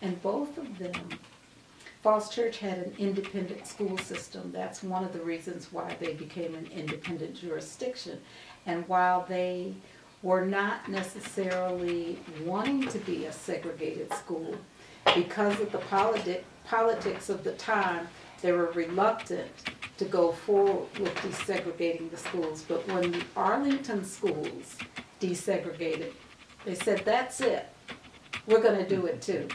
And both of them, Falls Church had an independent school system. That's one of the reasons why they became an independent jurisdiction. And while they were not necessarily wanting to be a segregated school, because of the politics of the time, they were reluctant to go forward with desegregating the schools. But when the Arlington schools desegregated, they said, that's it. We're going to do it too.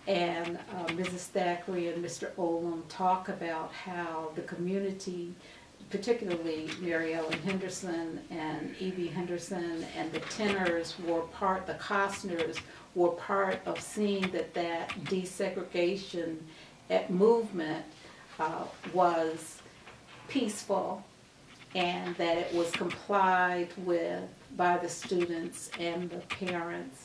And Mrs. Thackeray and Mr. Olam talk about how the community, particularly Mary Ellen Henderson and Evie Henderson and the Tenners were part, the Costners were part of seeing that that desegregation movement was peaceful and that it was complied with by the students and the parents.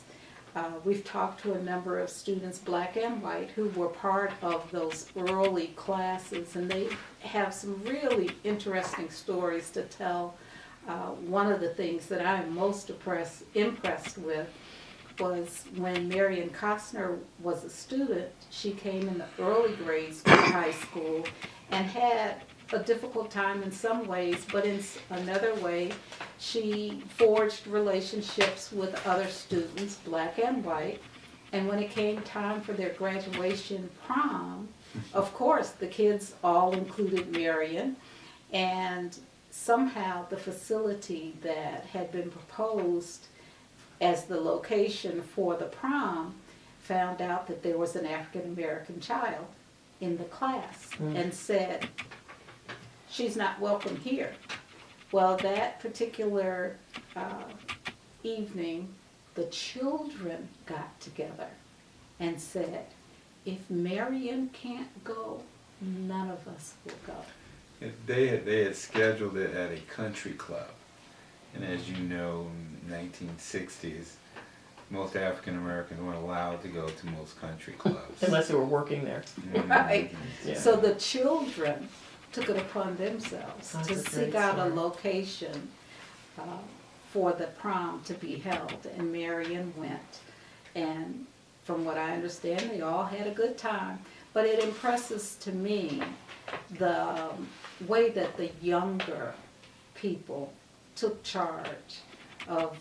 We've talked to a number of students, black and white, who were part of those early classes, and they have some really interesting stories to tell. One of the things that I'm most impressed with was when Marion Costner was a student. She came in the early grades of high school and had a difficult time in some ways, but in another way, she forged relationships with other students, black and white, and when it came time for their graduation prom, of course, the kids all included Marion, and somehow the facility that had been proposed as the location for the prom found out that there was an African American child in the class and said, she's not welcome here. Well, that particular evening, the children got together and said, if Marion can't go, none of us will go. They had scheduled it at a country club. And as you know, in the 1960s, most African Americans weren't allowed to go to most country clubs. Unless they were working there. Right. Yeah. So the children took it upon themselves That's to a seek great out a story. location for the prom to be held, and Marion went. And from what I understand, they all had a good time. But it impresses to me the way that the younger people took charge of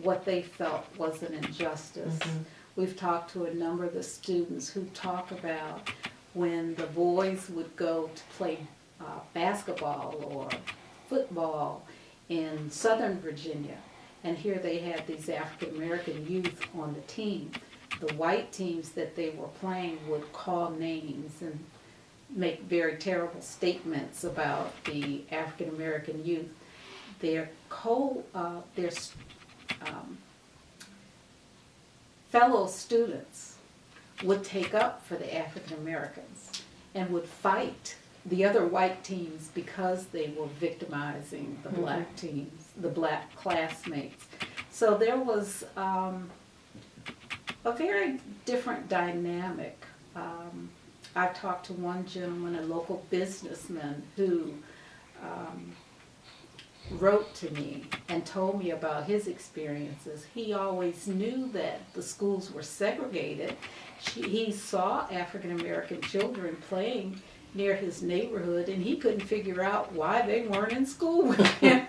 what they felt was an injustice. We've talked to a number of the students who talk about when the boys would go to play basketball or football in Southern Virginia, and here they had these African American youth on the team. The white teams that they were playing would call names and make very terrible statements about the African American youth. Their fellow students would take up for the African Americans and would fight the other white teams because they were victimizing the black teams, the black classmates. So there was a very different dynamic. I talked to one gentleman, a local businessman, who wrote to me and told me about his experiences. He always knew that the schools were segregated. He saw African American children playing near his neighborhood, and he couldn't figure out why they weren't in school with him.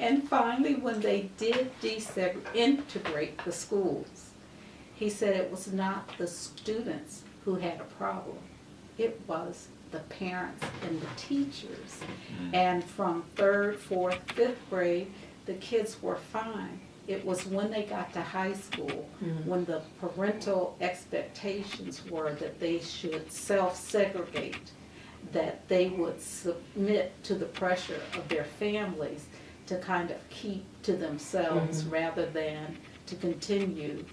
And finally, when they did integrate the schools, he said it was not the students who had a problem. It was the parents and the teachers. And from 3rd, 4th, 5th grade, the kids were fine. It was when they got to high school, when the parental expectations were that they should self-segregate, that they would submit to the pressure of their families to kind of keep to themselves rather than to continue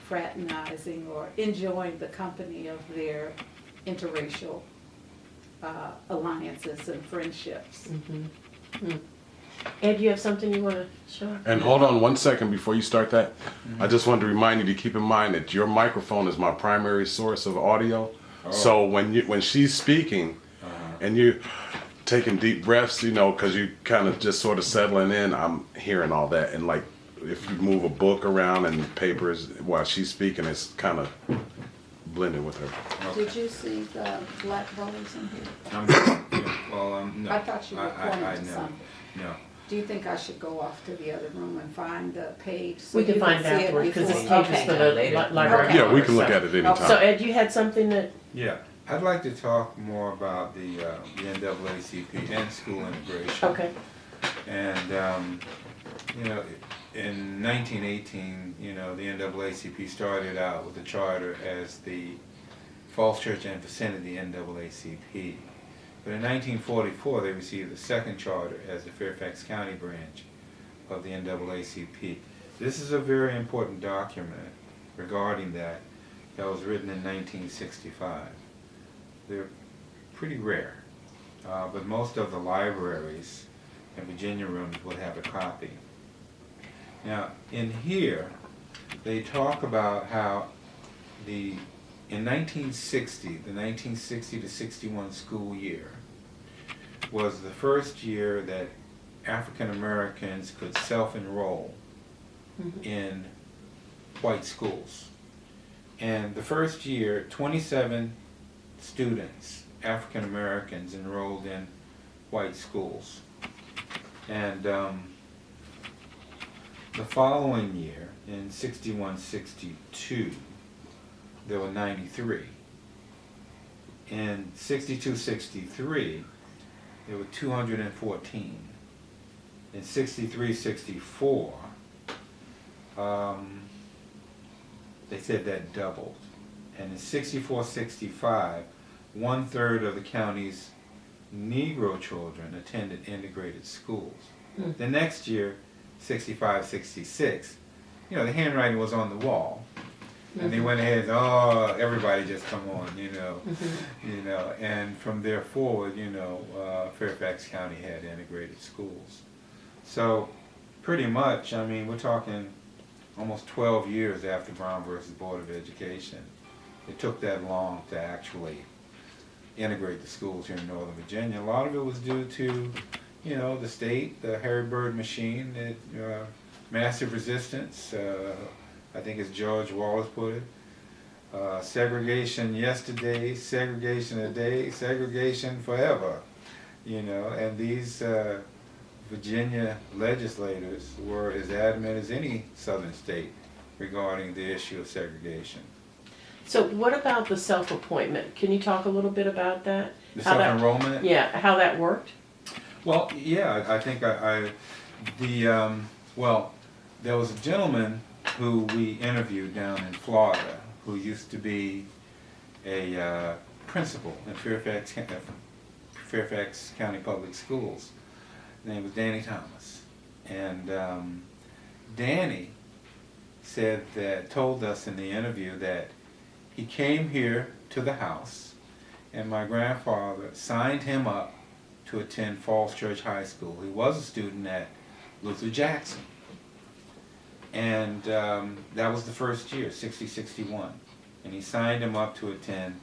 fraternizing or enjoying the company of their interracial alliances and friendships. Ed, you have something you want to show? And hold on 1 second before you start that. I just wanted to remind you to keep in mind that your microphone is my primary source of audio. So when she's speaking and you're taking deep breaths, you know, because you kind of just sort of settling in, I'm hearing all that. And like if you move a book around and papers while she's speaking, it's kind of blending with her. Okay. Did you see the black voters in here? No. I thought you were pointing I to know. some. No. Do you think I should go off to the other room and find the page? So We can you find it see it afterwards, because before? it's pages Okay. for the library. Okay. Yeah, we can look So- at it anytime. So Ed, you had something that, Yeah, I'd like to talk more about the NAACP and school integration. okay, And, you know, in 1918, you know, the NAACP started out with the charter as the Falls Church and Vicinity NAACP. But in 1944, they received the second charter as the Fairfax County branch of the NAACP. This is a very important document regarding that was written in 1965. They're pretty rare, but most of the libraries and Virginia rooms will have a copy. Now, in here, they talk about how in 1960, the 1960 to 61 school year was the first year that African Americans could self-enroll in white schools. And the first year, 27 students, African Americans, enrolled in white schools. And the following year, in 61-62, there were 93. In 62-63, there were 214. In 63-64, they said that doubled. And in 64-65, 1/3 of the county's Negro children attended integrated schools. The next year, 65-66, you know, the handwriting was on the wall. And they went ahead and, oh, everybody just come on, you know. You know, and from there forward, you know, Fairfax County had integrated schools. So pretty much, I mean, we're talking almost 12 years after Brown versus Board of Education. It took that long to actually integrate the schools here in Northern Virginia. A lot of it was due to, you know, the state, the Harry Bird machine, massive resistance, I think as George Wallace put it, segregation yesterday, segregation today, segregation forever, you know, and these Virginia legislators were as adamant as any southern state regarding the issue of segregation. so what about the self-appointment? Can you talk a little bit about that? The How that- self-enrollment? Yeah, how that worked? Well, yeah, I think well, there was a gentleman who we interviewed down in Florida who used to be a principal in Fairfax County Public Schools. His name was Danny Thomas. And Danny told us in the interview that he came here to the house and my grandfather signed him up to attend Falls Church High School. He was a student at Luther Jackson. And that was the first year, 60-61. And he signed him up to attend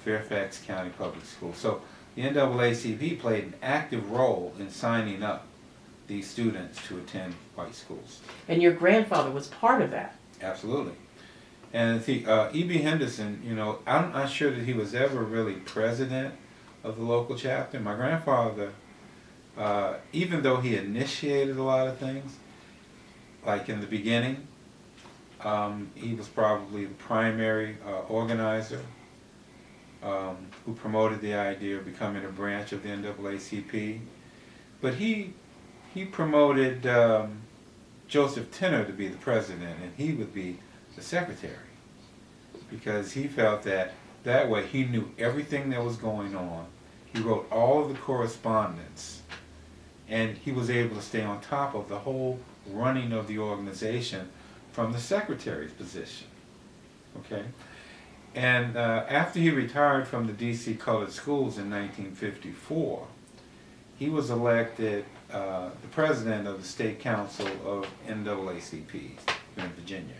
Fairfax County Public Schools. So the NAACP played an active role in signing up these students to attend white schools. And your grandfather was part of that. Absolutely. And E.B. Henderson, you know, I'm not sure that he was ever really president of the local chapter. My grandfather, even though he initiated a lot of things, like in the beginning, he was probably the primary organizer who promoted the idea of becoming a branch of the NAACP. But he promoted Joseph Tenner to be the president, and he would be the secretary, because he felt that way he knew everything that was going on. He wrote all of the correspondence, and he was able to stay on top of the whole running of the organization from the secretary's position. Okay? And after he retired from the D.C. Colored Schools in 1954, he was elected the president of the State Council of NAACP here in Virginia,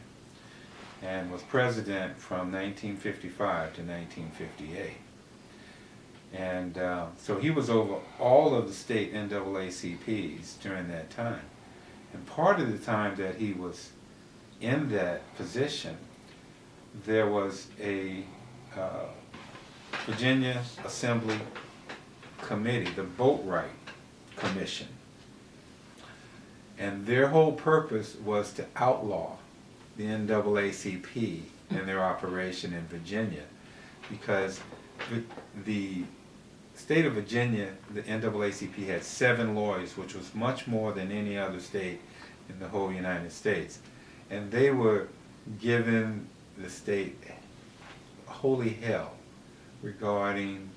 and was president from 1955 to 1958. And so he was over all of the state NAACPs during that time. And part of the time that he was in that position, there was a Virginia Assembly Committee, the Boatwright Commission. And their whole purpose was to outlaw the NAACP and their operation in Virginia, because the state of Virginia, the NAACP had 7 lawyers, which was much more than any other state in the whole United States. And they were giving the state holy hell regarding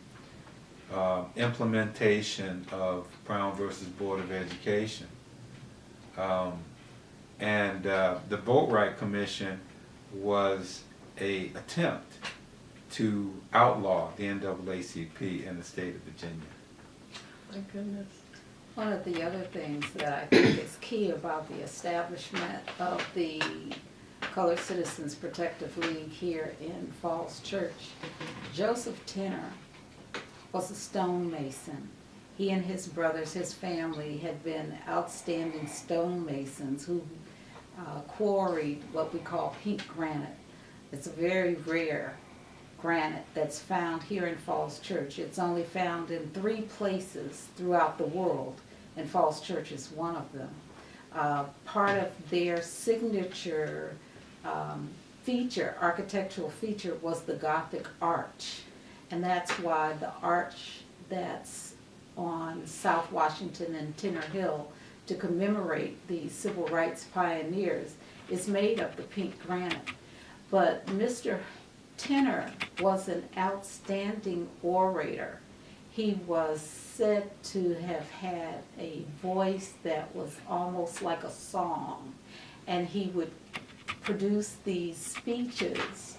implementation of Brown versus Board of Education. The Boatwright Commission was an attempt to outlaw the NAACP in the state of Virginia. My goodness. One of the other things that I think is key about the establishment of the Colored Citizens Protective League here in Falls Church, Joseph Tenner was a stonemason. He and his brothers, his family, had been outstanding stonemasons who quarried what we call pink granite. It's a very rare granite that's found here in Falls Church. It's only found in 3 places throughout the world, and Falls Church is one of them. Part of their signature architectural feature, was the Gothic arch. And that's why the arch that's on South Washington and Tenner Hill to commemorate the civil rights pioneers is made of the pink granite. But Mr. Tenner was an outstanding orator. He was said to have had a voice that was almost like a song, and he would produce these speeches